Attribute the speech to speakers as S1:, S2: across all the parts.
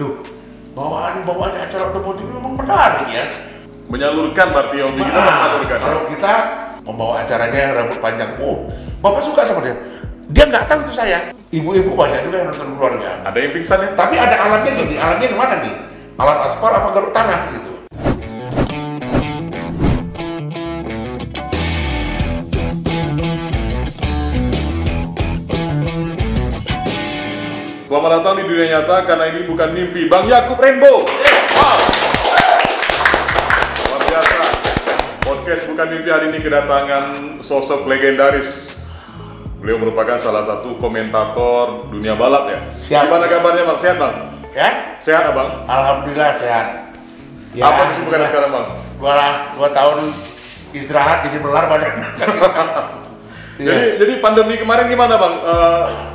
S1: Loh, bawaan acara otomotif memang menarik ya.
S2: Menyalurkan berarti hobi kita menyalurkan.
S1: Kalau kita membawa acaranya yang rambut panjang, bapak suka sama dia. Dia nggak tahu itu saya. Ibu-ibu banyak juga yang nonton keluarga.
S2: Ada yang pingsan ya?
S1: Tapi ada alatnya gini, alatnya yang mana nih? Alat aspal apa garuk tanah gitu.
S2: Selamat datang di dunia nyata karena ini bukan mimpi. Bang Yakub Rainbow. Luar biasa. Podcast bukan mimpi hari ini kedatangan sosok legendaris. Beliau merupakan salah satu komentator dunia balap ya.
S1: Siap.
S2: Gimana kabarnya Bang? Sehat Bang?
S1: Ya?
S2: Sehat Abang?
S1: Alhamdulillah sehat. Ya,
S2: Apa kesibukannya sekarang Bang?
S1: Gua tahun istirahat jadi melar badan.
S2: Jadi pandemi kemarin gimana Bang?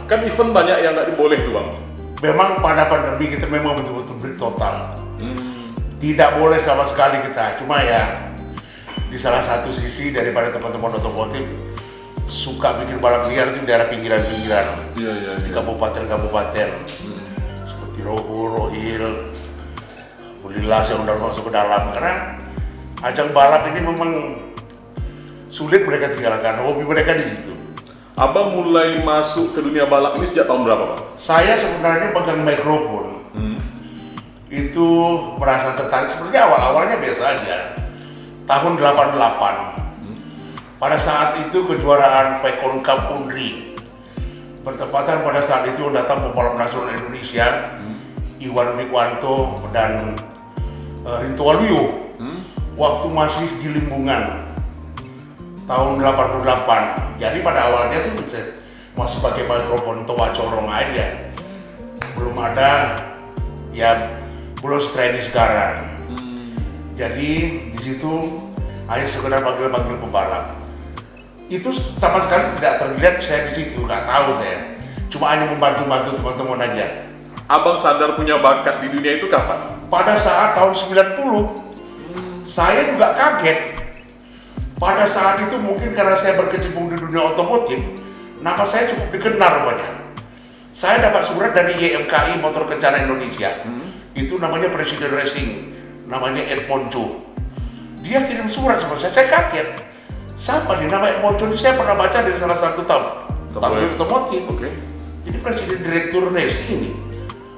S2: Kan event banyak yang nggak boleh tuh Bang.
S1: Memang pada pandemi kita memang betul-betul break total. Tidak boleh sama sekali kita. Cuma ya di salah satu sisi daripada teman-teman otomotif suka bikin balap liar itu di daerah pinggiran-pinggiran.
S2: Iya.
S1: Di kabupaten-kabupaten seperti Rohil, Bulilas yang udah masuk ke dalam karena ajang balap ini memang sulit mereka tinggalkan, hobi mereka di situ.
S2: Abang mulai masuk ke dunia balap ini sejak tahun berapa Bang?
S1: Saya sebenarnya pegang mikrofon. Itu merasa tertarik sebenarnya awal-awalnya biasa aja. Tahun 88. Pada saat itu kejuaraan Pekon Cup Unri. Bertepatan pada saat itu datang pembalap nasional Indonesia, Iwan Wikwanto dan Rinto Waluyo. Waktu masih di Limbungan. Tahun 88. Jadi pada awalnya tuh masih pakai mikrofon toa corong aja. Belum ada ya belum trendy sekarang. Jadi di situ hanya sekedar panggil-panggil pembalap. Itu sama sekali tidak terlihat saya di situ, nggak tahu saya. Cuma hanya membantu-bantu teman-teman aja.
S2: Abang sadar punya bakat di dunia itu kapan?
S1: Pada saat tahun 90. Saya juga kaget. Pada saat itu mungkin karena saya berkecimpung di dunia otomotif, nama saya cukup dikenal rupanya. Saya dapat surat dari YMKI Motor Kencana Indonesia. Itu namanya Presiden Racing, namanya Edmond Cho. Dia kirim surat sama saya kaget. Siapa nih nama Edmond Cho? Saya pernah baca dari salah satu tabloid otomotif. Ini Presiden Direktur Racing ini.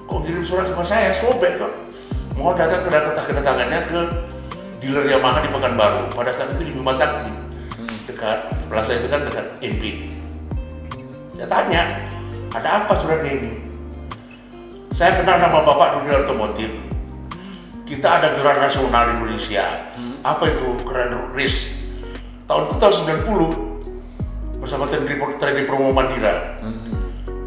S1: Kok kirim surat sama saya? Sobek kok. Mau datang kedatangannya ke dealer Yamaha di Pekanbaru. Pada saat itu di Bima Sakti, dekat sebelah saya itu kan dekat MP. Saya tanya, ada apa suratnya ini? Saya kenal nama bapak dunia otomotif. Kita ada gelar nasional Indonesia. Apa itu? Keren race. Tahun 90 bersama Trendy Promo Mandira.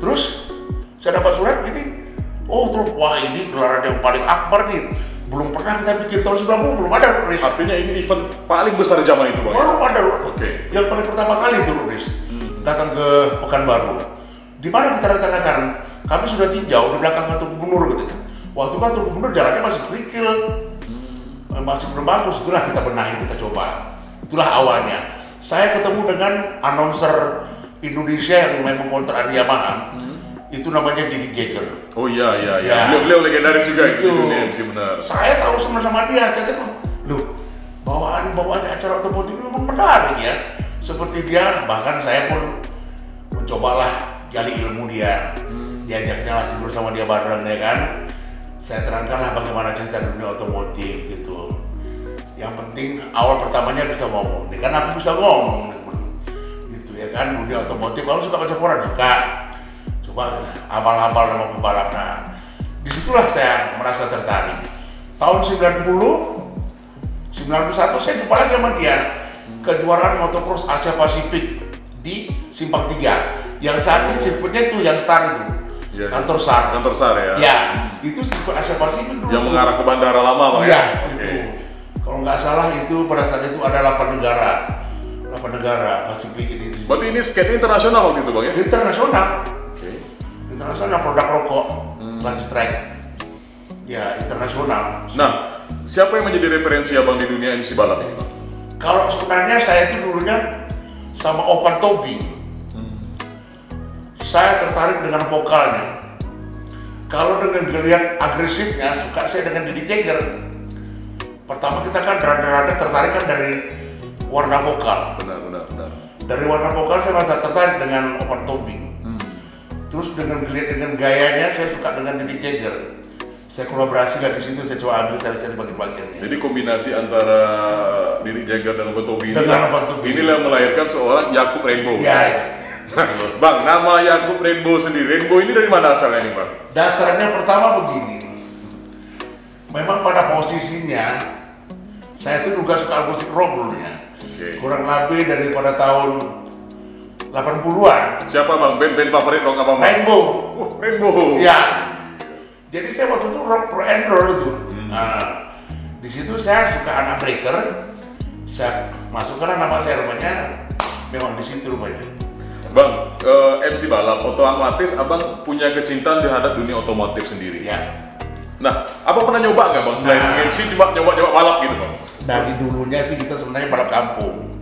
S1: Terus saya dapat surat ini. Oh terus, wah ini gelaran yang paling akbar nih. Belum pernah kita bikin tahun 90, belum ada race.
S2: Artinya ini event paling besar zaman itu Bang?
S1: Belum ada loh.
S2: Yang
S1: paling pertama kali itu race. Datang ke Pekanbaru. Di mana kita rencanakan? Kami sudah tinjau di belakang kantor gubernur katanya. Waktu kantor gubernur jaraknya masih kerikil, masih belum bagus. Itulah kita benahi, kita coba. Itulah awalnya. Saya ketemu dengan announcer Indonesia yang memang kontrak Yamaha. Itu namanya Didi Jagger.
S2: Oh iya. Beliau legendaris juga
S1: itu.
S2: di dunia MC benar.
S1: Saya tahu sama dia. Saya tengok, loh, bawaan acara otomotif memang menarik ya. Seperti dia, bahkan saya pun mencobalah gali ilmu dia. Diajaknya lah tidur sama dia bareng ya kan. Saya terangkanlah bagaimana cerita dunia otomotif gitu. Yang penting awal pertamanya bisa ngomong. Kan aku bisa ngomong gitu ya kan. Dunia otomotif, kamu suka baca koran? Suka. Coba hafal-hafal nama pembalap. Nah, disitulah saya merasa tertarik. Tahun 91 saya jumpa lagi sama dia. Kejuaraan motocross Asia Pasifik di Simpang 3. Yang saat ini sirkuitnya itu yang SAR itu.
S2: Ya,
S1: Kantor SAR.
S2: Kantor SAR ya.
S1: Ya, itu sirkuit Asia Pasifik dulu.
S2: Yang mengarah ke bandara lama Bang
S1: ya? Itu. Kalau nggak salah itu pada saat itu ada 8 negara Pasifik ini.
S2: Berarti ini skate internasional waktu itu Bang ya?
S1: Internasional. Internasional produk rokok, Lucky Strike. Ya, internasional.
S2: Nah, siapa yang menjadi referensi Abang di dunia MC balap ini Bang?
S1: Kalau sebenarnya saya itu dulunya sama Opan Tobi. Saya tertarik dengan vokalnya. Kalau dengan geliat agresifnya, suka saya dengan Didi Jagger. Pertama kita kan rada-rada tertarik kan dari warna vokal.
S2: Benar.
S1: Dari warna vokal saya merasa tertarik dengan Open Tobing. Terus dengan geliat dengan gayanya saya suka dengan Didi Jagger. Saya kolaborasi lah di situ, saya coba ambil seri-seri bagian-bagiannya.
S2: Jadi kombinasi antara Didi Jagger dan Open Tobing inilah yang melahirkan seorang Yakub Rainbow.
S1: Ya.
S2: Bang, nama Yakub Rainbow sendiri, Rainbow ini dari mana asalnya nih Bang?
S1: Dasarnya pertama begini, memang pada posisinya saya tuh juga suka musik rock dulunya. Kurang lebih daripada tahun 80-an.
S2: Siapa Bang? Band favorit rock apa Bang?
S1: Rainbow.
S2: Rainbow.
S1: Ya. Jadi saya waktu itu rock and roll itu. Nah, di situ saya suka anak breaker. Saya masukkan nama saya rupanya memang di situ rupanya.
S2: Bang, MC balap otomatis abang punya kecintaan terhadap dunia otomotif sendiri.
S1: Ya.
S2: Nah, abang pernah nyoba nggak Bang selain MC cuma nyoba balap gitu Bang?
S1: Dari dulunya sih kita sebenarnya balap kampung.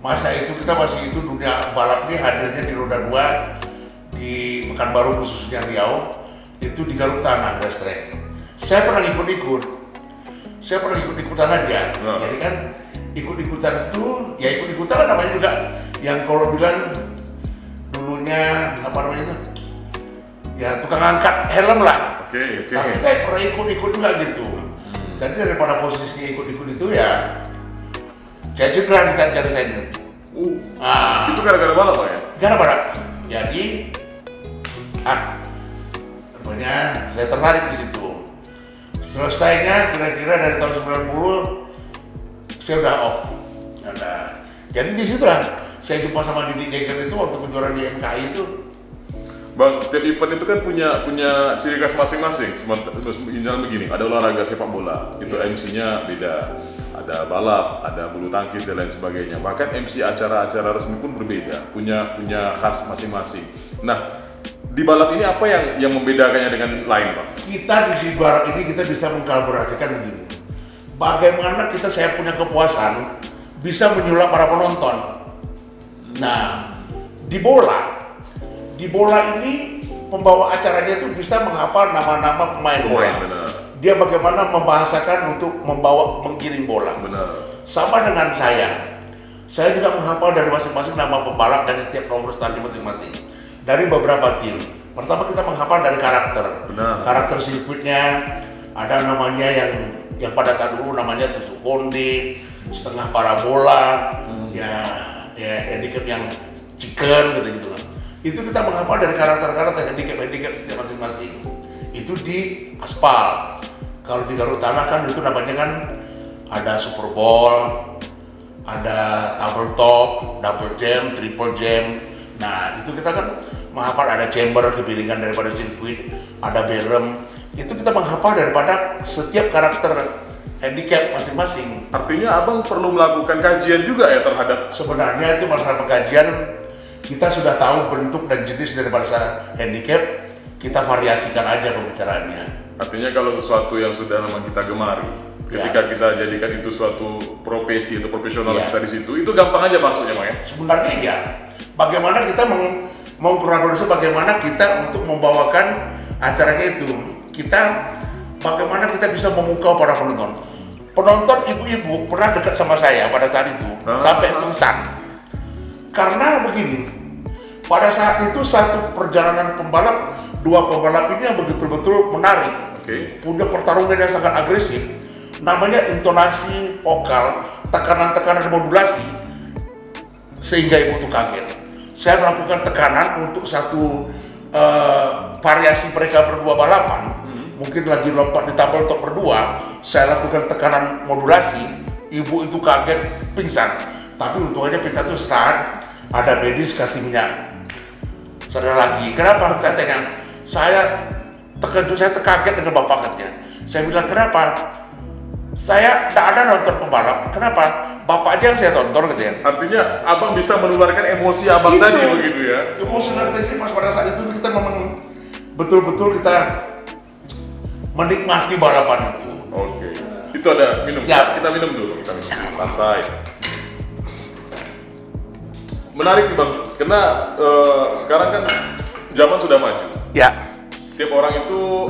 S1: Masa itu kita masih itu dunia balap ini hadirnya di roda 2 di Pekanbaru khususnya Riau, itu di Garuk Tanah Grass Track. Saya pernah ikut-ikutan aja. Jadi kan ikut-ikutan itu ya ikut-ikutan lah namanya juga, yang kalau bilang dulunya apa namanya itu ya tukang angkat helm lah. Tapi saya pernah ikut-ikut juga gitu. Jadi daripada posisi ikut-ikut itu ya saya cedera di jari saya ini.
S2: Itu gara-gara balap Pak ya?
S1: Gara-gara balap. Jadi rupanya saya tertarik di situ. Selesainya kira-kira dari tahun 90 saya udah off. Jadi di situ lah saya jumpa sama Didi Jagger itu waktu kejuaraan di MKI itu.
S2: Bang, setiap event itu kan punya ciri khas masing-masing. Misalnya begini, ada olahraga sepak bola, itu MC-nya beda. Ada balap, ada bulu tangkis dan lain sebagainya. Bahkan MC acara-acara resmi pun berbeda, punya khas masing-masing. Nah, di balap ini apa yang membedakannya dengan lain, Bang?
S1: Kita di balap ini kita bisa mengkolaborasikan begini. Bagaimana saya punya kepuasan bisa menyulap para penonton. Nah, di bola ini pembawa acaranya itu bisa menghafal nama-nama pemain bola. Dia bagaimana membahasakan untuk menggiring bola. Sama dengan saya juga menghafal dari masing-masing nama pembalap dari setiap nomor start masing-masing. Dari beberapa tim. Pertama kita menghafal dari karakter sirkuitnya. Ada namanya yang pada saat dulu namanya Tusuk Konde, setengah parabola, handicap yang chicken gitu lah. Itu kita menghafal dari karakter handicap setiap masing-masing. Itu di aspal. Kalau di Garuk Tanah kan itu namanya kan ada Super Bowl, ada double top, double jam, triple jam. Nah itu kita kan menghafal, ada chamber kepiringan daripada sirkuit, ada berem. Itu kita menghafal daripada setiap karakter handicap masing-masing.
S2: Artinya abang perlu melakukan kajian juga ya terhadap?
S1: Sebenarnya itu masalah pengkajian, kita sudah tahu bentuk dan jenis daripada handicap, kita variasikan aja pembicaraannya.
S2: Artinya kalau sesuatu yang sudah memang kita gemari, ketika kita jadikan itu suatu profesi atau profesional kita di situ, itu gampang aja masuknya, Bang ya?
S1: Sebenarnya ya. Bagaimana kita mau kolaborasi, bagaimana kita untuk membawakan acaranya itu, bagaimana kita bisa memukau para penonton. Penonton ibu-ibu pernah dekat sama saya pada saat itu, sampai pingsan. Karena begini, pada saat itu satu perjalanan pembalap, dua pembalap ini yang betul-betul menarik, punya pertarungan yang sangat agresif, namanya intonasi vokal, tekanan-tekanan modulasi, sehingga ibu itu kaget. Saya melakukan tekanan untuk satu variasi mereka berdua balapan, mungkin lagi lompat di tabel top berdua, saya lakukan tekanan modulasi, ibu itu kaget, pingsan. Tapi untungnya pingsan itu saat ada medis kasih minyak. Saudara lagi, kenapa? Saya tanya, saya terkaget dengan bapak katanya. Saya bilang, kenapa? Saya tidak ada nonton pembalap, kenapa? Bapak aja yang saya tonton gitu ya.
S2: Artinya abang bisa menularkan emosi abang tadi begitu ya?
S1: Emosional kita ini pas pada saat itu kita memang betul-betul kita menikmati balapan itu.
S2: Oke, itu ada minum.
S1: Siap.
S2: Kita minum dulu, santai. Menarik nih Bang, karena sekarang kan zaman sudah maju.
S1: Ya.
S2: Setiap orang itu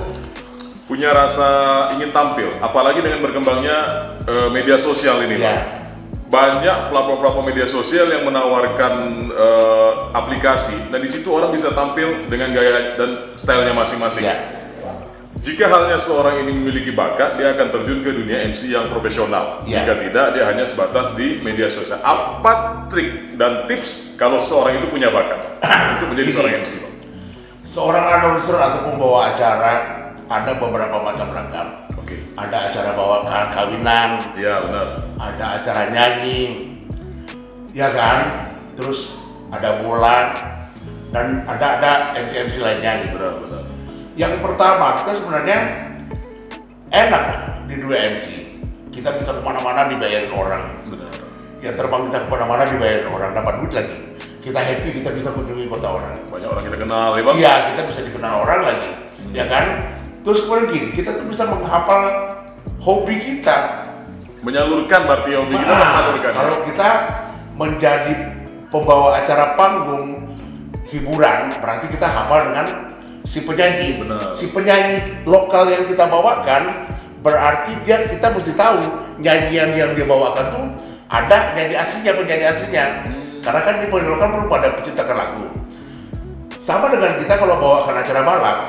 S2: punya rasa ingin tampil, apalagi dengan berkembangnya media sosial ini, Bang. Banyak platform-platform media sosial yang menawarkan aplikasi, dan di situ orang bisa tampil dengan gaya dan stylenya masing-masing. Jika halnya seorang ini memiliki bakat, dia akan terjun ke dunia MC yang profesional. Jika tidak, dia hanya sebatas di media sosial. Apa trik dan tips kalau seorang itu punya bakat untuk menjadi seorang MC, Bang?
S1: Seorang announcer atau pembawa acara ada beberapa macam ragam. Ada acara bawa kawinan,
S2: ya benar.
S1: Ada acara nyanyi, ya kan. Terus ada bola dan ada MC lainnya gitu.
S2: Benar.
S1: Yang pertama, kita sebenarnya enak di dunia MC. Kita bisa kemana-mana dibayarin orang.
S2: Benar.
S1: Ya terbang kita kemana-mana dibayarin orang, dapat duit lagi. Kita happy, kita bisa kunjungi kota orang.
S2: Banyak orang kita kenal, ya Bang?
S1: Iya, kita bisa dikenal orang lagi, ya kan? Terus kemudian gini, kita tuh bisa menghafal hobi kita.
S2: Menyalurkan berarti hobi kita menyalurkan.
S1: Kalau kita menjadi pembawa acara panggung hiburan, berarti kita hafal dengan si penyanyi.
S2: Benar.
S1: Si penyanyi lokal yang kita bawakan, berarti kita mesti tahu nyanyian yang dia bawakan tuh ada penyanyi aslinya. Karena kan di penyanyi lokal belum ada penciptakan lagu. Sama dengan kita kalau bawakan acara balap,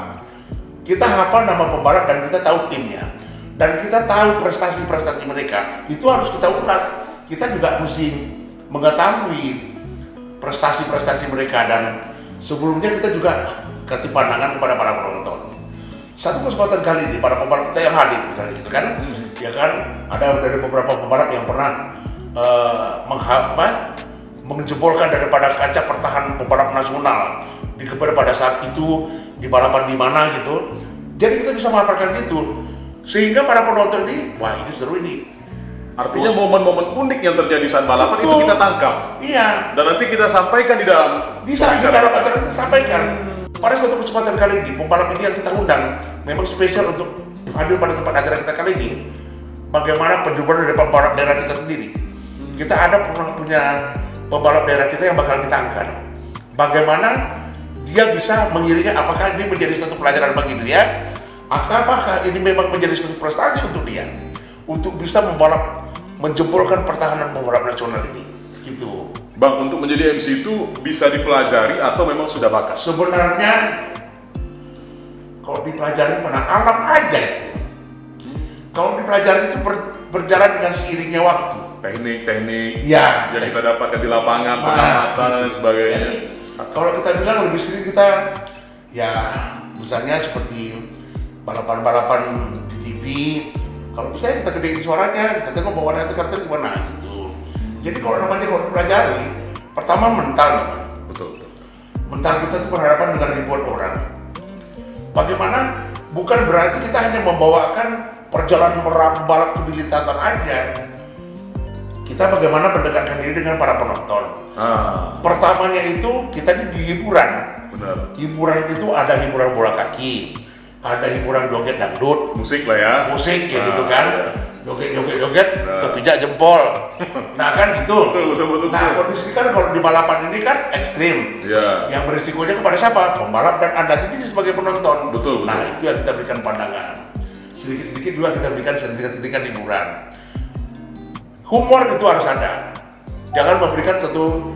S1: kita hafal nama pembalap dan kita tahu timnya. Dan kita tahu prestasi-prestasi mereka, itu harus kita ulas. Kita juga mesti mengetahui prestasi-prestasi mereka, dan sebelumnya kita juga kasih pandangan kepada para penonton. Satu kesempatan kali ini para pembalap kita yang hadir misalnya gitu kan, ya kan, ada dari beberapa pembalap yang pernah menjebolkan daripada kaca pertahanan pembalap nasional pada saat itu di balapan di mana gitu. Jadi kita bisa melaporkan gitu, sehingga para penonton ini, wah ini seru ini.
S2: Artinya momen-momen unik yang terjadi saat balapan itu kita tangkap.
S1: Iya.
S2: Dan nanti kita sampaikan di dalam
S1: acara kita sampaikan. Pada satu kesempatan kali ini, pembalap ini yang kita undang memang spesial untuk hadir pada tempat acara kita kali ini. Bagaimana penjualan dari pembalap daerah kita sendiri. Kita ada punya pembalap daerah kita yang bakal kita angkat. Bagaimana dia bisa mengiringnya, apakah ini menjadi satu pelajaran bagi dia, apakah ini memang menjadi satu prestasi untuk dia, untuk bisa menjebolkan pertahanan pembalap nasional ini, gitu.
S2: Bang, untuk menjadi MC itu bisa dipelajari atau memang sudah bakat?
S1: Sebenarnya kalau dipelajari pada alam aja itu. Kalau dipelajari itu berjalan dengan seiringnya waktu.
S2: Teknik-teknik
S1: ya,
S2: yang kita dapatkan di lapangan, pengamatan dan sebagainya.
S1: Jadi, kalau kita bilang lebih sering kita, ya misalnya seperti balapan-balapan di TV. Kalau misalnya kita gedein suaranya, kita tengok bawaannya itu karakter gimana gitu. Jadi kalau dipelajari, pertama mental,
S2: betul.
S1: Mental kita itu berhadapan dengan ribuan orang. Bagaimana? Bukan berarti kita hanya membawakan perjalanan balap di lintasan aja. Kita bagaimana mendekatkan diri dengan para penonton. Pertamanya itu kita di hiburan.
S2: Benar.
S1: Hiburan itu ada hiburan bola kaki, ada hiburan joget dangdut,
S2: musik lah ya.
S1: Musik ya gitu kan. Joget, kepijak jempol. Nah kan gitu.
S2: Betul.
S1: Nah kondisi kan kalau di balapan ini kan ekstrim.
S2: Ya.
S1: Yang berisikonya kepada siapa? Pembalap dan Anda sendiri sebagai penonton.
S2: Betul.
S1: Nah itu yang kita berikan pandangan. Sedikit-sedikit juga kita berikan sentikan hiburan. Humor itu harus ada. Jangan memberikan satu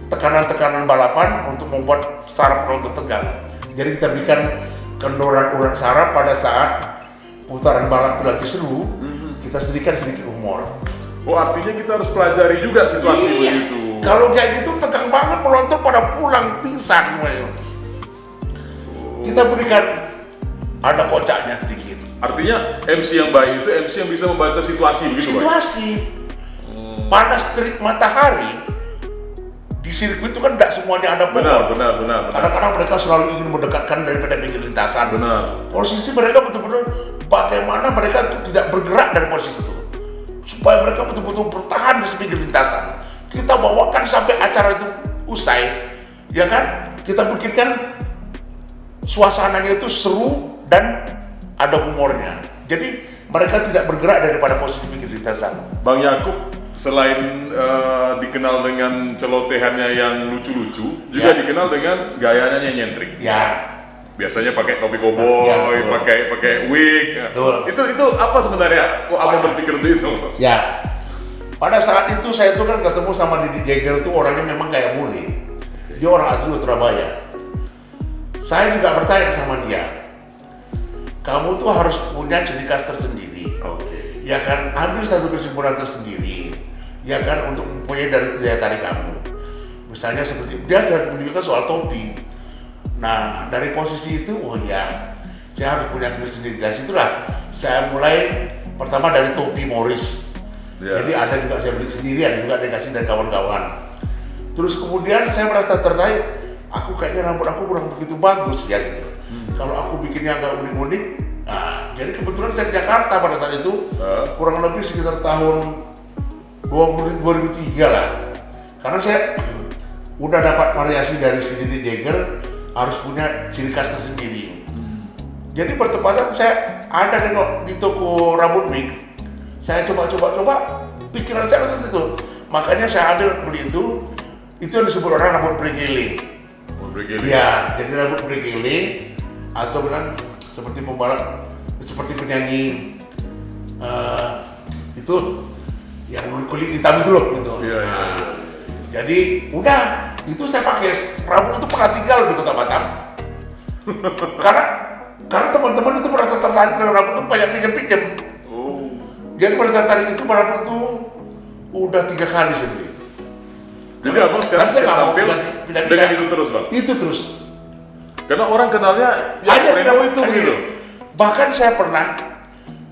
S1: tekanan-tekanan balapan untuk membuat saraf penonton tegang. Jadi kita berikan kendoran-kendoran saraf pada saat putaran balap itu lagi seru. Kita sedikit humor.
S2: Oh, artinya kita harus pelajari juga situasi begitu.
S1: Kalau kayak gitu tegang banget, penonton pada pulang pingsan semuanya. Kita berikan ada kocaknya sedikit.
S2: Artinya MC yang baik itu MC yang bisa membaca situasi begitu,
S1: situasi. Panas terik matahari di sirkuit itu kan tidak semuanya ada pohon.
S2: Benar.
S1: Kadang-kadang mereka selalu ingin mendekatkan daripada pinggir lintasan.
S2: Benar.
S1: Posisi mereka betul-betul bagaimana mereka itu tidak bergerak dari posisi itu, supaya mereka betul-betul bertahan di pinggir lintasan. Kita bawakan sampai acara itu usai, ya kan? Kita bikinkan suasananya itu seru dan ada humornya. Jadi mereka tidak bergerak daripada posisi pinggir lintasan.
S2: Bang Yakub selain dikenal dengan celotehannya yang lucu-lucu, juga dikenal dengan gayanya yang nyentrik.
S1: Ya.
S2: biasanya pakai topi koboi,
S1: Ya, betul.
S2: pakai wig.
S1: Betul.
S2: Itu apa sebenarnya? Kok abang berpikir untuk itu?
S1: Ya, pada saat itu saya tuh kan ketemu sama Didi Jagger itu orangnya memang kayak bully. Dia orang asli Surabaya. Saya juga bertanya sama dia, kamu tuh harus punya ciri khas tersendiri.
S2: Oke.
S1: Ya kan, ambil satu kesimpulan tersendiri. Ya kan, untuk mempunyai dari daya tarik kamu. Misalnya seperti dia ada menunjukkan soal topi. Nah, dari posisi itu, oh ya, saya harus punya keris sendiri. Dari situlah saya mulai pertama dari topi Morris.
S2: Ya.
S1: Jadi ada juga saya beli sendiri, ada juga dikasih dari kawan-kawan. Terus kemudian saya merasa tertarik, aku kayaknya rambut aku kurang begitu bagus ya gitu. Kalau aku bikinnya agak unik-unik, nah, jadi kebetulan saya di Jakarta pada saat itu, kurang lebih sekitar tahun 2003 lah. Karena saya udah dapat variasi dari si Didi Jagger, harus punya ciri khas tersendiri. Jadi bertepatan saya ada nengok di toko rambut wig, saya coba, pikiran saya ke situ. Makanya saya ambil beli itu yang disebut orang rambut bergele. Ya, jadi rambut bergele atau bilang seperti pembalap, seperti penyanyi itu yang kulit hitam itu loh gitu.
S2: Iya.
S1: Jadi udah itu saya pakai rambut itu pernah tinggal di Kota Batam. karena teman-teman itu merasa tertarik dengan rambut itu banyak pinjam.
S2: Oh.
S1: Jadi pada tertarik itu rambut itu udah 3 kali saya beli.
S2: Jadi abang sekarang
S1: Tapi saya nggak mau
S2: tampil
S1: pindah-pindah.
S2: dengan itu terus bang?
S1: Itu terus.
S2: Karena orang kenalnya
S1: Hanya
S2: Reno itu
S1: hanya-
S2: gitu.
S1: Bahkan saya pernah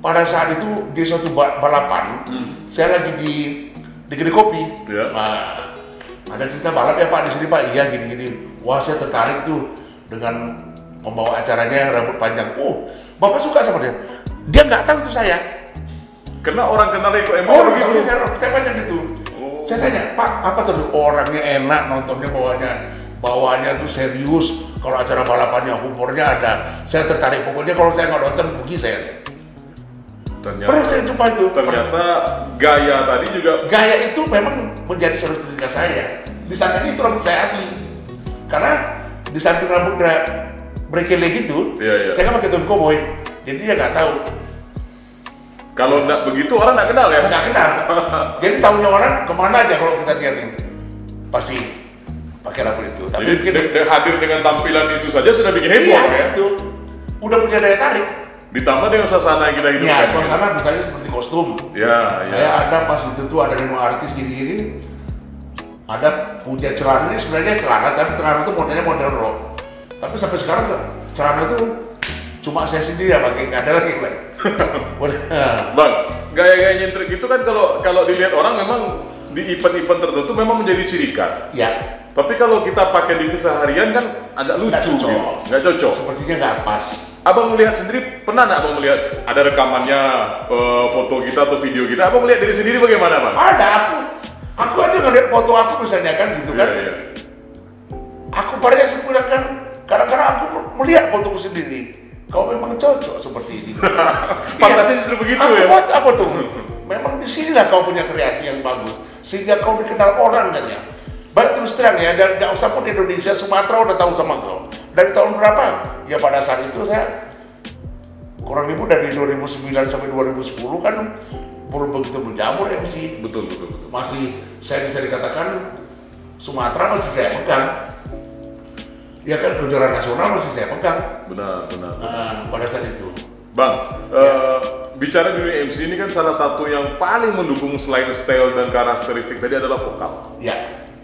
S1: pada saat itu di suatu balapan, saya lagi di kedai kopi.
S2: Ya.
S1: Nah, ada cerita balap ya Pak di sini Pak, iya gini-gini. Wah saya tertarik tuh dengan pembawa acaranya rambut panjang. Oh, Bapak suka sama dia. Dia nggak tahu itu saya.
S2: Karena orang kenalnya kok emang
S1: Oh,
S2: begitu.
S1: tahu saya banyak gitu.
S2: Oh.
S1: Saya tanya, Pak, apa tuh orangnya enak, nontonnya bawaannya tuh serius. Kalau acara balapannya humornya ada. Saya tertarik. Pokoknya kalau saya nggak nonton, pergi saya. Pernah saya jumpa itu.
S2: Ternyata gaya tadi juga
S1: Gaya itu memang menjadi salah satu ciri khas saya. Di samping itu rambut saya asli. Karena di samping rambut berkele gitu,
S2: Iya.
S1: saya kan pakai topi koboi. Jadi dia nggak tahu.
S2: kalau nggak begitu orang nggak kenal ya.
S1: Nggak kenal. Jadi tahunya orang kemana aja kalau kita lihatin pasti pakai rambut itu. Tapi
S2: Jadi
S1: mungkin
S2: hadir dengan tampilan itu saja sudah bikin heboh
S1: iya
S2: ya.
S1: itu udah punya daya tarik.
S2: Ditambah dengan suasana yang kita hidupkan.
S1: Ya suasana misalnya seperti kostum.
S2: Ya.
S1: Saya ada pas itu tuh ada nemu artis gini-gini. Ada punya celana ini sebenarnya celana, tapi celana itu modelnya model rok. Tapi sampai sekarang celana itu cuma saya sendiri ya pakai, nggak ada lagi Pak.
S2: Bang, gaya-gaya nyentrik itu kan kalau dilihat orang memang di event-event tertentu memang menjadi ciri khas.
S1: Ya,
S2: Tapi kalau kita pakai di keseharian kan agak lucu
S1: Nggak cocok.
S2: gitu. Nggak cocok.
S1: sepertinya nggak pas.
S2: Abang melihat sendiri, pernah nggak abang melihat ada rekamannya foto kita atau video kita? Abang melihat diri sendiri bagaimana bang?
S1: Ada aku aja ngeliat foto aku misalnya kan gitu kan.
S2: Iya.
S1: Aku pada saya bilang kan, kadang-kadang aku melihat fotoku sendiri. Kau memang cocok seperti ini.
S2: Pantasnya justru begitu
S1: Aku
S2: ya?
S1: buat apa tuh? Memang di sinilah kau punya kreasi yang bagus, sehingga kau dikenal orang kan ya. Baik terus terang ya, dan nggak usah pun di Indonesia, Sumatera udah tahu sama kau. Dari tahun berapa? Ya pada saat itu saya kurang lebih dari 2009 sampai 2010 kan belum begitu menjamur MC.
S2: Betul.
S1: Masih saya bisa dikatakan Sumatera masih saya pegang. Ya kan kejuaraan nasional masih saya pegang.
S2: Benar.
S1: Pada saat itu.
S2: Bang, bicara di dunia MC ini kan salah satu yang paling mendukung selain style dan karakteristik tadi adalah vokal.
S1: Ya.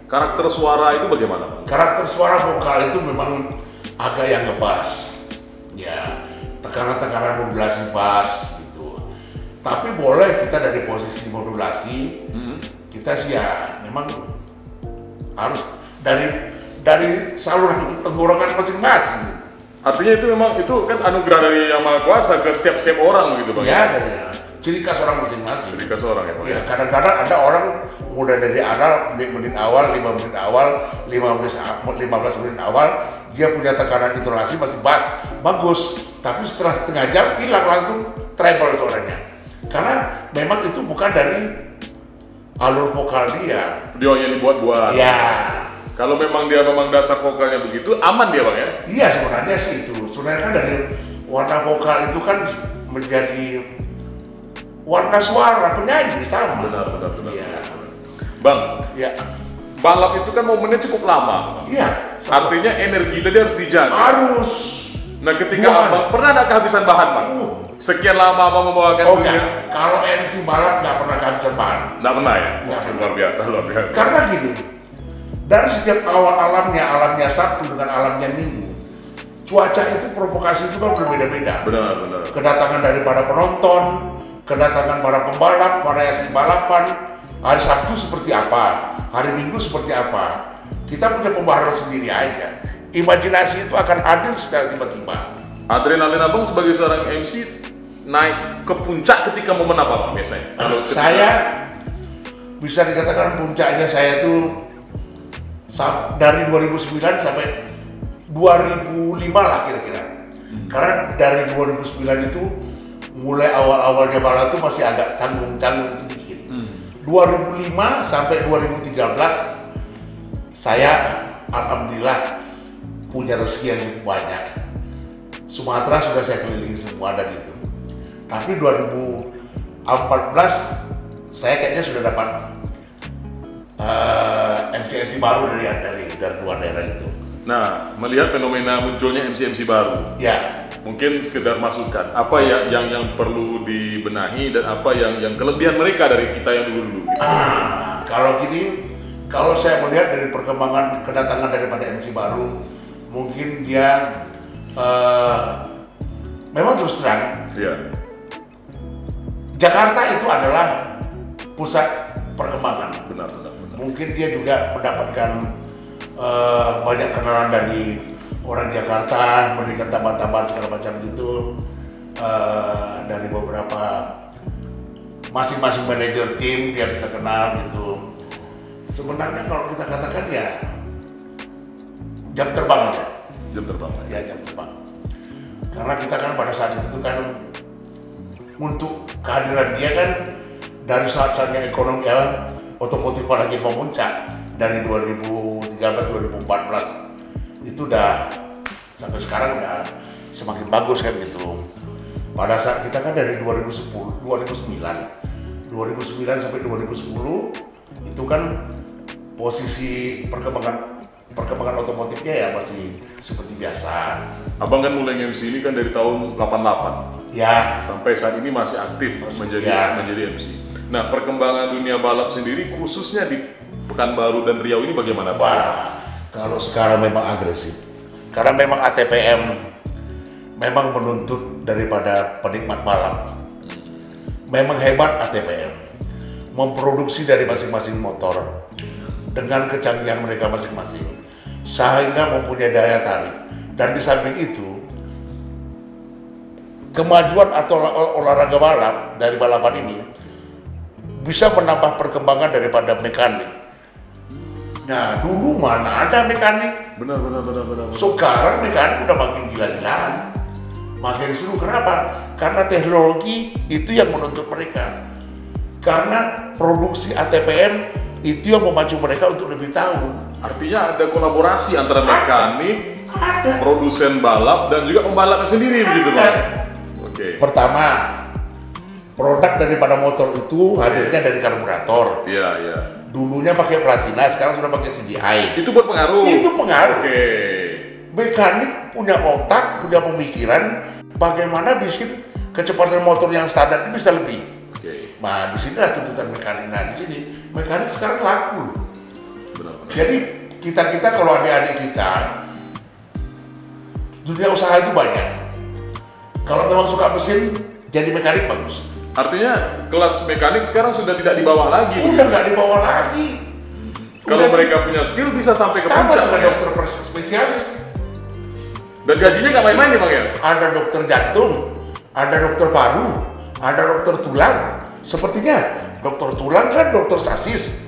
S2: Karakter suara itu bagaimana bang?
S1: Karakter suara vokal itu memang agak yang ngebas. Ya, tekanan-tekanan modulasi bass gitu. Tapi boleh kita dari posisi modulasi, kita sih ya memang harus dari saluran tenggorokan masing-masing gitu.
S2: Artinya itu memang itu kan anugerah dari Yang Maha Kuasa ke setiap orang gitu bang?
S1: Ya, dari ciri khas orang masing-masing.
S2: Jadi ke orang ya bang?
S1: Ya, kadang-kadang ada orang mulai dari awal, menit awal, 5 menit awal, 15 menit awal, dia punya tekanan intonasi masih bass, bagus. Tapi setelah setengah jam hilang langsung treble suaranya. Karena memang itu bukan dari alur vokal dia.
S2: Dia yang dibuat-buat.
S1: Ya,
S2: Kalau memang dia dasar vokalnya begitu, aman dia bang ya?
S1: Iya sebenarnya sih itu. Sebenarnya kan dari warna vokal itu kan menjadi warna suara penyanyi sama.
S2: Benar.
S1: Iya.
S2: Bang,
S1: Ya.
S2: balap itu kan momennya cukup lama.
S1: Iya.
S2: Artinya energi tadi harus dijaga.
S1: Harus.
S2: Nah ketika abang pernah ada kehabisan bahan bang? Sekian lama abang membawakan
S1: Oh
S2: dunia?
S1: enggak. Kalau MC balap nggak pernah kehabisan bahan.
S2: Nggak pernah ya?
S1: Nggak pernah.
S2: Luar biasa.
S1: Karena gini, dari setiap awal alamnya Sabtu dengan alamnya Minggu, cuaca itu provokasi itu kan berbeda-beda.
S2: Benar.
S1: Kedatangan daripada penonton, kedatangan para pembalap, variasi balapan, hari Sabtu seperti apa, hari Minggu seperti apa. Kita punya pembaharuan sendiri aja. Imajinasi itu akan hadir secara tiba-tiba.
S2: Adrenalin abang sebagai seorang MC naik ke puncak ketika momen apa bang biasanya?
S1: Saya bisa dikatakan puncaknya saya tuh dari 2009 sampai 2005 lah kira-kira. Karena dari 2009 itu mulai awal-awalnya balap itu masih agak canggung-canggung sedikit. 2005 sampai 2013 saya alhamdulillah punya rezeki yang cukup banyak. Sumatera sudah saya kelilingi semua dari itu. Tapi 2014 saya kayaknya sudah dapat MC baru dari dua daerah itu.
S2: Nah, melihat fenomena munculnya MC baru,
S1: Ya,
S2: mungkin sekedar masukan. Apa yang perlu dibenahi dan apa yang kelebihan mereka dari kita yang dulu-dulu? Gitu.
S1: kalau gini, kalau saya melihat dari perkembangan kedatangan daripada MC baru, mungkin dia memang terus terang.
S2: Iya.
S1: Jakarta itu adalah pusat perkembangan.
S2: Benar.
S1: Mungkin dia juga mendapatkan banyak kenalan dari orang Jakarta, memberikan tambahan-tambahan segala macam gitu dari beberapa masing-masing manajer tim dia bisa kenal gitu. Sebenarnya kalau kita katakan ya jam terbang aja.
S2: Jam terbang.
S1: Ya jam terbang. Karena kita kan pada saat itu kan untuk kehadiran dia kan dari saat-saatnya ekonomi ya, otomotif lagi memuncak dari 2013-2014 itu udah sampai sekarang udah semakin bagus kan gitu. Pada saat kita kan dari 2009 sampai 2010 itu kan posisi perkembangan otomotifnya ya masih seperti biasa.
S2: Abang kan mulai MC ini kan dari tahun 88.
S1: Ya,
S2: Sampai saat ini masih aktif menjadi MC. Nah, perkembangan dunia balap sendiri khususnya di Pekanbaru dan Riau ini bagaimana Pak?
S1: wah, kalau sekarang memang agresif. Karena memang ATPM memang menuntut daripada penikmat balap. Memang hebat ATPM. Memproduksi dari masing-masing motor dengan kecanggihan mereka masing-masing. Sehingga mempunyai daya tarik. Dan di samping itu, kemajuan atau olahraga balap dari balapan ini bisa menambah perkembangan daripada mekanik. Nah, dulu mana ada mekanik?
S2: Benar.
S1: Sekarang mekanik udah makin gila-gilaan, makin seru. Kenapa? Karena teknologi itu yang menuntut mereka. Karena produksi ATPM itu yang memacu mereka untuk lebih tahu.
S2: Artinya ada kolaborasi antara mekanik, produsen balap dan juga pembalapnya sendiri begitu Pak. Oke.
S1: Pertama, produk daripada motor itu hadirnya dari karburator.
S2: Iya.
S1: Dulunya pakai platina, sekarang sudah pakai CDI.
S2: Itu buat pengaruh.
S1: Itu pengaruh.
S2: Oke.
S1: Mekanik punya otak, punya pemikiran bagaimana bikin kecepatan motor yang standar ini bisa lebih.
S2: Oke.
S1: Nah, di sinilah tuntutan mekanik. Nah, di sini mekanik sekarang laku.
S2: Benar.
S1: Jadi kita kalau adik-adik kita dunia usaha itu banyak. Kalau memang suka mesin, jadi mekanik bagus.
S2: Artinya kelas mekanik sekarang sudah tidak di bawah lagi.
S1: Udah nggak dibawa lagi.
S2: Kalau
S1: Udah
S2: mereka punya skill bisa sampai ke
S1: sama
S2: puncak.
S1: dengan
S2: ya?
S1: dokter spesialis.
S2: Dan gajinya nggak main-main nih Bang ya?
S1: Ada dokter jantung, ada dokter paru, ada dokter tulang. Sepertinya dokter tulang kan dokter sasis,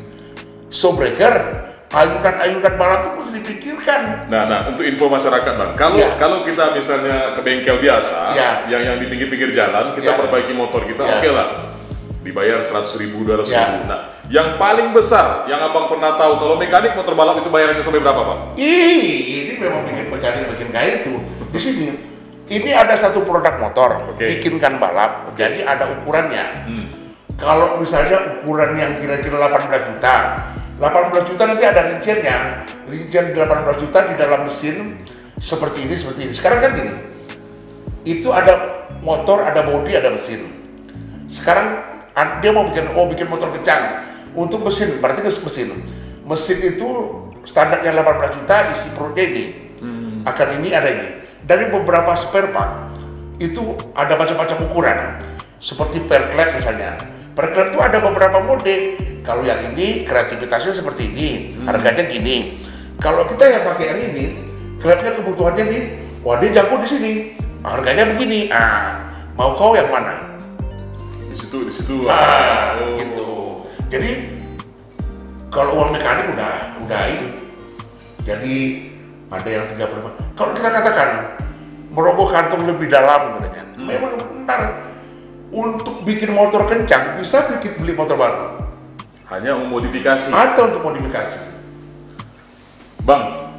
S1: showbreaker, ayunan-ayunan balap itu mesti dipikirkan.
S2: Nah, untuk info masyarakat Bang, kalau kita misalnya ke bengkel biasa,
S1: Ya.
S2: yang di pinggir-pinggir jalan, kita
S1: Ya.
S2: perbaiki motor kita,
S1: Ya.
S2: oke lah. dibayar 100.000, 200.000.
S1: Ya.
S2: Nah, yang paling besar yang abang pernah tahu kalau mekanik motor balap itu bayarannya sampai berapa, Bang?
S1: Ini memang bikin mekanik bikin kayak itu. Di sini, ini ada satu produk motor, bikinkan balap, jadi ada ukurannya. Kalau misalnya ukuran yang kira-kira 18 juta, 18 juta nanti ada rinciannya. Rincian 18 juta di dalam mesin seperti ini, seperti ini. Sekarang kan gini, itu ada motor, ada bodi, ada mesin. Sekarang dia mau bikin motor kencang untuk mesin, berarti ke mesin. Mesin itu standarnya 18 juta, isi perutnya ini. Akan ini ada ini. Dari beberapa spare part itu ada macam-macam ukuran. Seperti per klep misalnya. Per klep itu ada beberapa mode. Kalau yang ini kreativitasnya seperti ini, harganya gini. Kalau kita yang pakai yang ini, klepnya kebutuhannya nih, wah dia jago di sini, harganya begini. Mau kau yang mana?
S2: Di situ.
S1: Gitu. Jadi kalau uang mekanik udah ini. Jadi ada yang 35. Kalau kita katakan merogoh kantong lebih dalam katanya, memang benar. Untuk bikin motor kencang bisa beli motor baru.
S2: Hanya memodifikasi.
S1: Atau untuk modifikasi.
S2: Bang,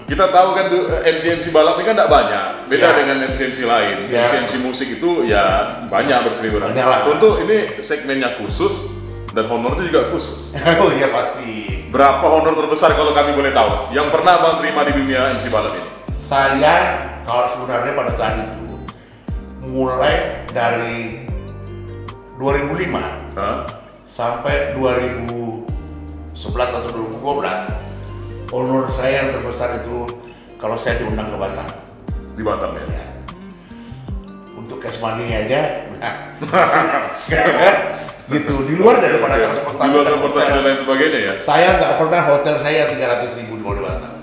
S2: kita tahu kan MC balap ini kan tidak banyak, beda dengan MC lain. MC musik itu ya banyak berseliweran. Untuk ini segmennya khusus dan honor itu juga khusus.
S1: Oh iya pasti.
S2: Berapa honor terbesar kalau kami boleh tahu? Yang pernah Bang terima di dunia MC balap ini?
S1: Saya kalau sebenarnya pada saat itu mulai dari 2005 sampai 2011 atau 2012 honor saya yang terbesar itu kalau saya diundang ke Batam.
S2: Di Batam ya?
S1: Untuk cash money aja gitu, di luar daripada transportasi
S2: dan lain sebagainya ya?
S1: Saya nggak pernah hotel saya 300.000 di Batam.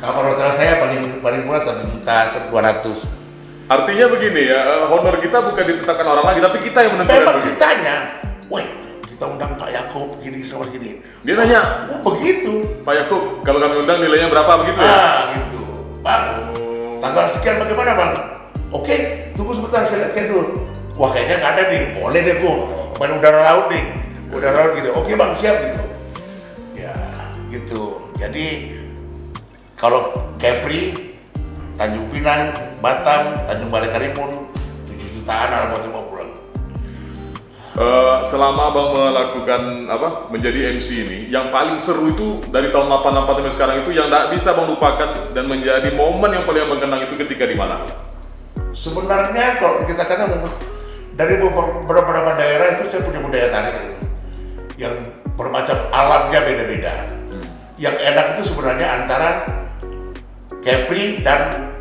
S1: Kamar hotel saya paling murah 1.200.000.
S2: Artinya begini ya, honor kita bukan ditetapkan orang lagi, tapi kita yang menentukan.
S1: Memang kitanya, weh, kita undang Pak Yakub begini sama gini.
S2: Dia nanya,
S1: oh begitu.
S2: Pak Yakub, kalau kami undang nilainya berapa begitu ya?
S1: Gitu, Bang. Tanggal sekian bagaimana Bang? Oke, tunggu sebentar saya lihat dulu. Wah kayaknya nggak ada nih, boleh deh gua. Main udara laut nih, udara laut gitu. Oke Bang, siap gitu. Ya, gitu. Jadi kalau Kepri, Tanjung Pinang, Batam, Tanjung Balai Karimun, 7 jutaan alhamdulillah mau pulang.
S2: Selama Abang melakukan menjadi MC ini, yang paling seru itu dari tahun 84 sampai sekarang itu yang tidak bisa Abang lupakan dan menjadi momen yang paling Abang kenang itu ketika di mana?
S1: Sebenarnya kalau kita katakan dari beberapa daerah itu saya punya budaya tarik yang bermacam alamnya beda-beda. Yang enak itu sebenarnya antara Kepri dan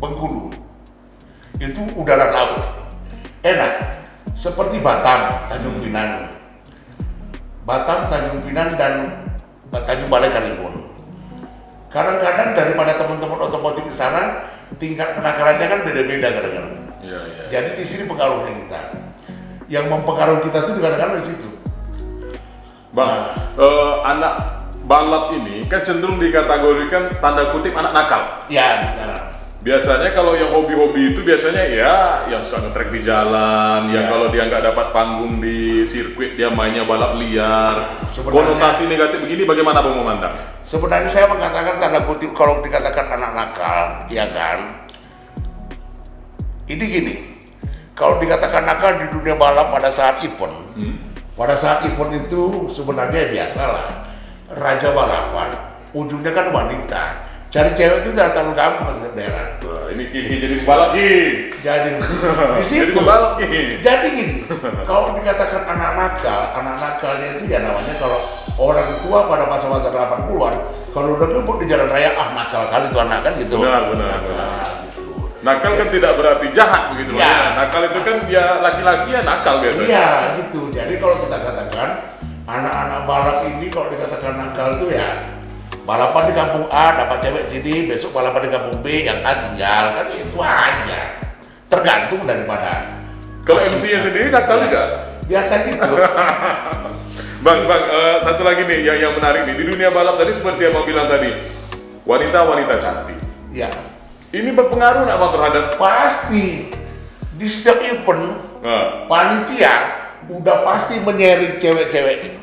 S1: Bengkulu, itu udara laut enak, seperti Batam, Tanjung Pinang, dan Tanjung Balai Karimun. Kadang-kadang daripada teman-teman otomotif di sana tingkat kenakalannya kan beda-beda kadang-kadang. Jadi di sini pengaruhnya kita, yang mempengaruhi kita itu kadang-kadang di situ.
S2: Bang, anak balap ini kan cenderung dikategorikan tanda kutip anak nakal.
S1: Ya, bisa.
S2: Biasanya kalau yang hobi-hobi itu biasanya ya yang suka nge-track di jalan, yang kalau dia nggak dapat panggung di sirkuit dia mainnya balap liar. Konotasi negatif begini bagaimana Bang memandang?
S1: Sebenarnya saya mengatakan tanda kutip kalau dikatakan anak nakal, ya kan? Ini gini, kalau dikatakan nakal di dunia balap pada saat event, pada saat event itu sebenarnya biasalah. Raja balapan, ujungnya kan wanita. Cari cewek itu tidak terlalu gampang mas daerah.
S2: Wah, ini Kiki jadi balap Ki.
S1: Jadi di situ. Jadi gini, kalau dikatakan anak nakalnya itu ya namanya kalau orang tua pada masa-masa 80-an, kalau udah ngebut di jalan raya, nakal kali itu anak kan gitu.
S2: Benar. Gitu. Nakal kan tidak berarti jahat begitu. Ya. Nakal itu kan ya laki-laki ya nakal biasanya. Iya
S1: gitu. Jadi kalau kita katakan anak-anak balap ini kalau dikatakan nakal itu ya balapan di kampung A dapat cewek sini, besok balapan di kampung B yang A tinggal, kan itu aja. Tergantung daripada.
S2: Kalau MC-nya sendiri nakal juga?
S1: Biasa gitu.
S2: Bang, satu lagi nih yang menarik nih di dunia balap tadi seperti yang Bang bilang tadi, wanita cantik.
S1: Ya.
S2: Ini berpengaruh nggak Bang terhadap?
S1: Pasti. Di setiap event, panitia udah pasti menyeret cewek-cewek itu.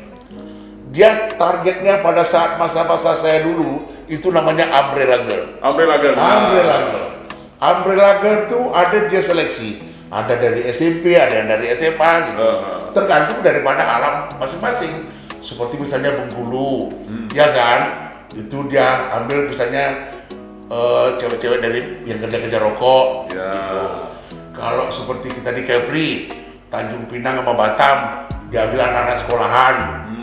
S1: Dia targetnya pada saat masa-masa saya dulu itu namanya umbrella girl. Umbrella girl tuh ada dia seleksi. Ada dari SMP, ada yang dari SMA gitu. Tergantung daripada alam masing-masing. Seperti misalnya Bengkulu, ya kan? Itu dia ambil misalnya cewek-cewek dari yang kerja-kerja rokok, gitu. Kalau seperti kita di Kepri, Tanjung Pinang sama Batam, diambil anak-anak sekolahan.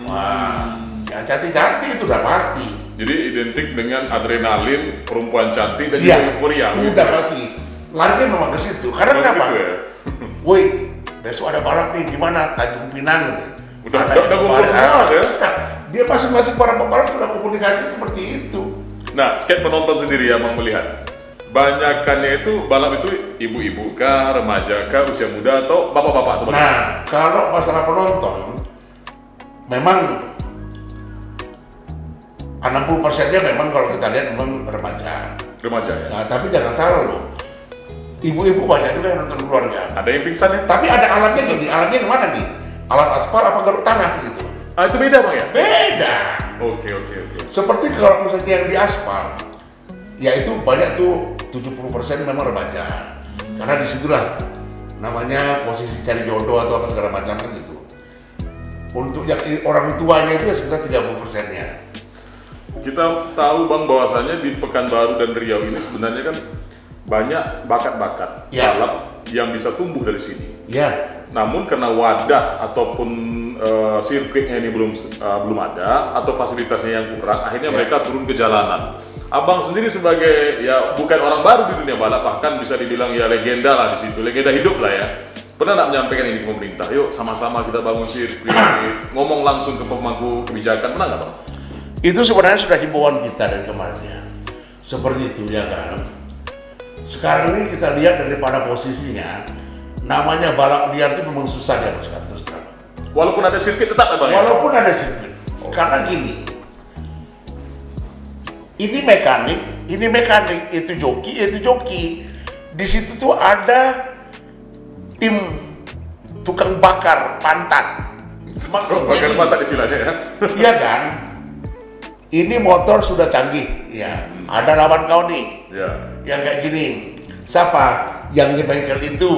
S1: Wah, yang cantik-cantik itu udah pasti.
S2: Jadi identik dengan adrenalin, perempuan cantik dan juga euforia.
S1: Udah pasti. Larinya memang ke situ. Karena kenapa?
S2: Gitu ya?
S1: Woi, besok ada balap nih, gimana? Tanjung Pinang gitu.
S2: Udah kumpul semua ya?
S1: Dia masing-masing para pembalap sudah komunikasi seperti itu.
S2: Nah, skate penonton sendiri ya, Bang, melihat banyakannya itu balap itu ibu-ibu kah, remaja kah, usia muda atau bapak-bapak atau bagaimana?
S1: Nah, kalau masalah penonton, memang 60%-nya memang kalau kita lihat memang remaja.
S2: Remaja ya?
S1: Nah, tapi jangan salah loh. Ibu-ibu banyak juga yang nonton keluarga.
S2: Ada yang pingsan ya?
S1: Tapi ada alatnya gini, alatnya yang mana nih? Alat aspal apa garuk tanah gitu?
S2: Ah, itu beda, Bang ya?
S1: Beda.
S2: Oke.
S1: Seperti kalau misalnya yang di aspal, ya itu banyak tuh 70% memang remaja. Karena disitulah namanya posisi cari jodoh atau apa segala macam kan gitu. Untuk yang orang tuanya itu ya sekitar 30%-nya.
S2: Kita tahu, Bang, bahwasannya di Pekanbaru dan Riau ini sebenarnya kan banyak bakat-bakat balap yang bisa tumbuh dari sini. Namun karena wadah ataupun sirkuitnya ini belum ada atau fasilitasnya yang kurang, akhirnya mereka turun ke jalanan. Abang sendiri sebagai ya bukan orang baru di dunia balap, bahkan bisa dibilang ya legenda lah di situ, legenda hidup lah ya. Pernah nggak menyampaikan ini ke pemerintah? Yuk sama-sama kita bangun sirkuit, ngomong langsung ke pemangku kebijakan, pernah nggak, Bang?
S1: Itu sebenarnya sudah himbauan kita dari kemarinnya. Seperti itu ya kan. Sekarang ini kita lihat daripada posisinya, namanya balap liar itu memang susah dihapuskan terus terang.
S2: Walaupun ada sirkuit tetap ya, Bang?
S1: Walaupun ada sirkuit. Karena gini, ini mekanik, itu joki. Di situ tuh ada tim tukang bakar pantat.
S2: Bakar pantat istilahnya ya?
S1: Iya kan? Ini motor sudah canggih, ya. Ada lawan kau nih, yang kayak gini. Siapa? Yang di bengkel itu,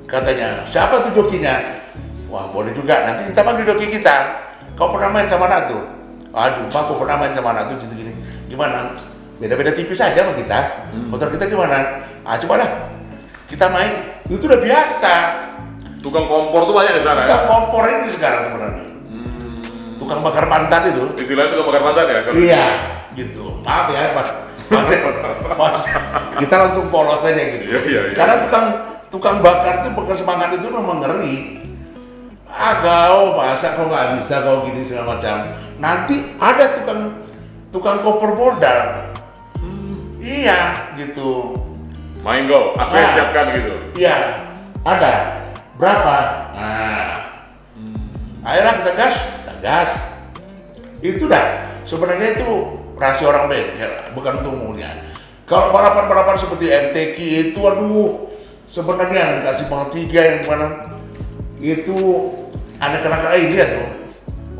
S1: katanya. Siapa tuh jokinya? Wah, boleh juga. Nanti kita panggil joki kita. Kau pernah main sama Natu? Aduh, Pak, aku pernah main sama Natu situ gini. Gimana? Beda-beda tipis aja sama kita. Motor kita gimana? Cobalah. Kita main. Itu udah biasa.
S2: Tukang kompor tuh banyak di sana.
S1: Tukang kompor ini sekarang sebenarnya. Tukang bakar pantat itu.
S2: Istilahnya tukang bakar pantat ya?
S1: Iya, gitu. Maaf ya, Pak. Kita langsung polos aja gitu.
S2: Iya.
S1: Karena tukang bakar itu bersemangat itu memang ngeri. Kau masa kau nggak bisa kau gini segala macam. Nanti ada tukang koper modal. Iya, gitu.
S2: Main go, aku yang siapkan gitu.
S1: Iya, ada. Berapa? Ayolah kita gas. Itu dah. Sebenarnya itu rahasia orang bengkel, bukan untuk umumnya. Kalau balapan-balapan seperti MTQ itu, aduh, sebenarnya yang dikasih bang 3 yang mana itu ada kenakalan ini tuh.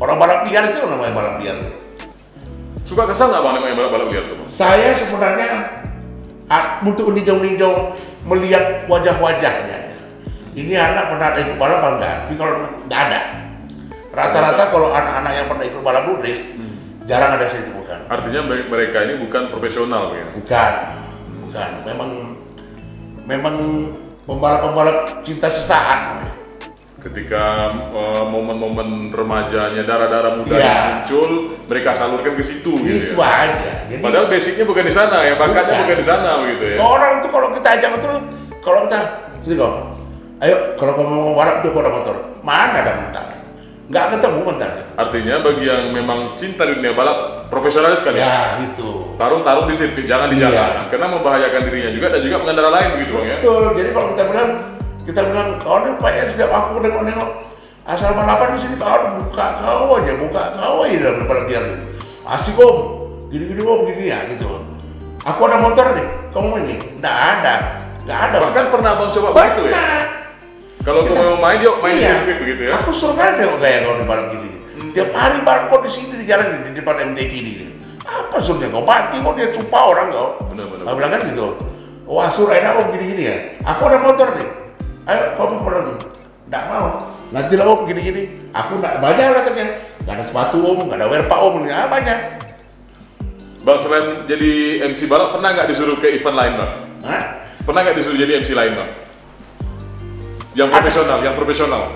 S1: Orang balap liar itu namanya balap liar.
S2: Suka kesal nggak, Bang, namanya balap liar tuh?
S1: Saya sebenarnya untuk meninjau melihat wajah-wajahnya. Ini anak pernah ada ikut balap apa enggak? Tapi kalau nggak ada. Rata-rata kalau anak-anak yang pernah ikut balap lurus, jarang ada saya temukan.
S2: Artinya mereka ini bukan profesional ya?
S1: Bukan. Memang pembalap-pembalap cinta sesaat namanya.
S2: Ketika momen-momen remajanya, darah-darah mudanya muncul, mereka salurkan ke situ.
S1: Itu
S2: gitu ya?
S1: aja. Jadi,
S2: padahal basicnya bukan di sana, ya bakatnya bukan di sana begitu ya.
S1: Orang itu kalau kita ajak betul, kalau kita, sini kau, ayo kalau kamu mau balap tuh ada motor, mana ada mental? Nggak ketemu mentalnya.
S2: Artinya bagi yang memang cinta di dunia balap, profesionalis kan
S1: ya? Gitu.
S2: Tarung-tarung di sirkuit, jangan di jalan, karena membahayakan dirinya juga dan juga pengendara lain begitu, Bang ya.
S1: Betul. Jadi kalau kita bilang, kau nih Pak ya, setiap aku nengok asal balapan di sini kau buka kau aja dalam balap liar nih. Asik om, gini gini ya gitu. Aku ada motor nih, kamu ini? Nggak ada.
S2: Bahkan pernah Bang coba begitu ya? Kalau kau mau main, yuk main di sirkuit begitu ya.
S1: Aku suruh kali nengok kayak kau di balap gini. Tiap hari balap kau di sini di jalan di depan MTQ ini. Apa suruhnya kau mati kau dia sumpah orang kau.
S2: Benar.
S1: Aku bilang kan gitu. Wah suruh enak om gini-gini ya. Aku ada motor nih. Ayo kau mau kemana tuh? Nggak mau. Nanti lah om gini-gini. Aku nggak banyak alasannya. Nggak ada sepatu om, nggak ada wear om. Ya banyak.
S2: Bang, selain jadi MC balap, pernah nggak disuruh ke event lain bang?
S1: Hah?
S2: Pernah nggak disuruh jadi MC lain bang? Yang profesional.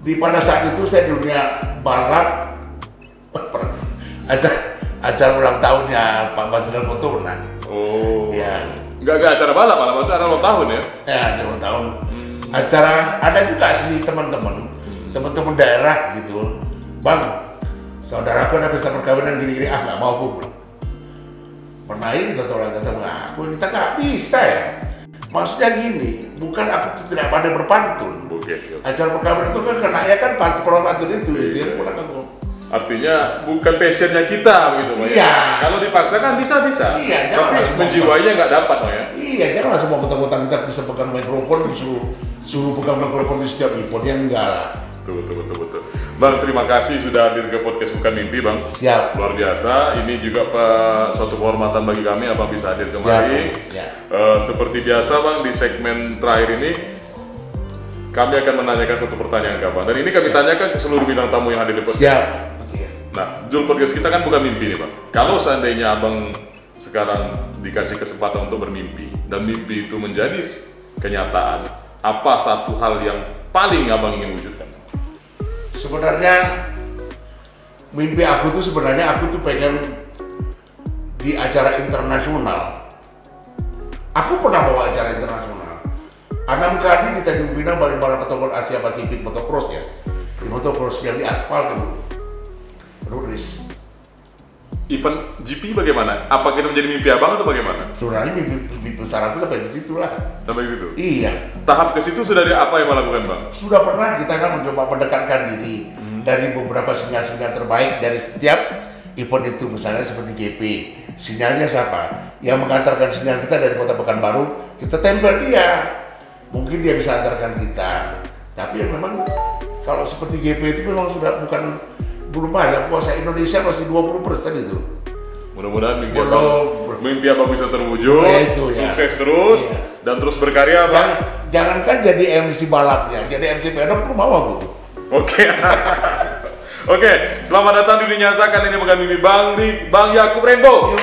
S1: Di pada saat itu saya dunia balap. Acara ulang tahunnya Pak Basril Foto pernah.
S2: Oh.
S1: Ya.
S2: Nggak acara balap, malah itu acara ulang tahun ya?
S1: Ya, acara ulang tahun. Acara ada juga sih teman-teman daerah gitu. Bang, saudaraku ada pesta perkawinan gini-gini. Nggak mau aku bilang. Pernah kita tolak kita nggak bisa ya. Maksudnya gini, bukan aku tuh tidak pandai berpantun.
S2: Okay.
S1: Acara perkawinan itu kan kenanya kan pantun itu yang kurang aku.
S2: Artinya bukan passionnya kita gitu, Pak.
S1: Iya.
S2: Kalau dipaksakan bisa.
S1: Iya,
S2: tapi menjiwainya nggak dapat, Pak ya.
S1: Iya, jangan semua kota-kota kita bisa pegang mikrofon, suruh pegang mikrofon di setiap event, yang enggak lah.
S2: Betul. Bang, terima kasih sudah hadir ke podcast Bukan Mimpi, Bang.
S1: Siap.
S2: Luar biasa. Ini juga suatu kehormatan bagi kami Abang bisa hadir kembali. Seperti biasa, Bang, di segmen terakhir ini kami akan menanyakan satu pertanyaan ke Abang. Dan ini kami tanyakan ke seluruh bintang tamu yang hadir di podcast.
S1: Siap.
S2: Nah, Jul podcast kita kan bukan mimpi nih, Bang. Kalau seandainya Abang sekarang dikasih kesempatan untuk bermimpi dan mimpi itu menjadi kenyataan, apa satu hal yang paling Abang ingin wujudkan?
S1: Sebenarnya mimpi aku tuh pengen di acara internasional. Aku pernah bawa acara internasional 6 kali di Tanjung Pinang balap kategori Asia Pasifik motocross ya. Di motocross yang di aspal dulu. Ruris.
S2: Event GP bagaimana? Apa kita menjadi mimpi Abang atau bagaimana?
S1: Sebenarnya mimpi besar aku sampai di situ lah.
S2: Sampai di situ?
S1: Iya.
S2: Tahap ke situ sudah ada apa yang melakukan, Bang?
S1: Sudah pernah kita kan mencoba mendekatkan diri dari beberapa sinyal-sinyal terbaik dari setiap event itu, misalnya seperti GP. Sinyalnya siapa? Yang mengantarkan sinyal kita dari Kota Pekanbaru, kita tempel dia. Mungkin dia bisa antarkan kita. Tapi memang kalau seperti GP itu memang sudah belum banyak, puasa Indonesia masih 20% itu.
S2: Mudah-mudahan mimpi Abang bisa terwujud, sukses terus, dan terus berkarya, Bang.
S1: Jangankan jadi MC balapnya, jadi MC pedok pun mau aku tuh.
S2: Oke, selamat datang di Dinyatakan. Ini bukan mimpi Bang Yakub Rainbow.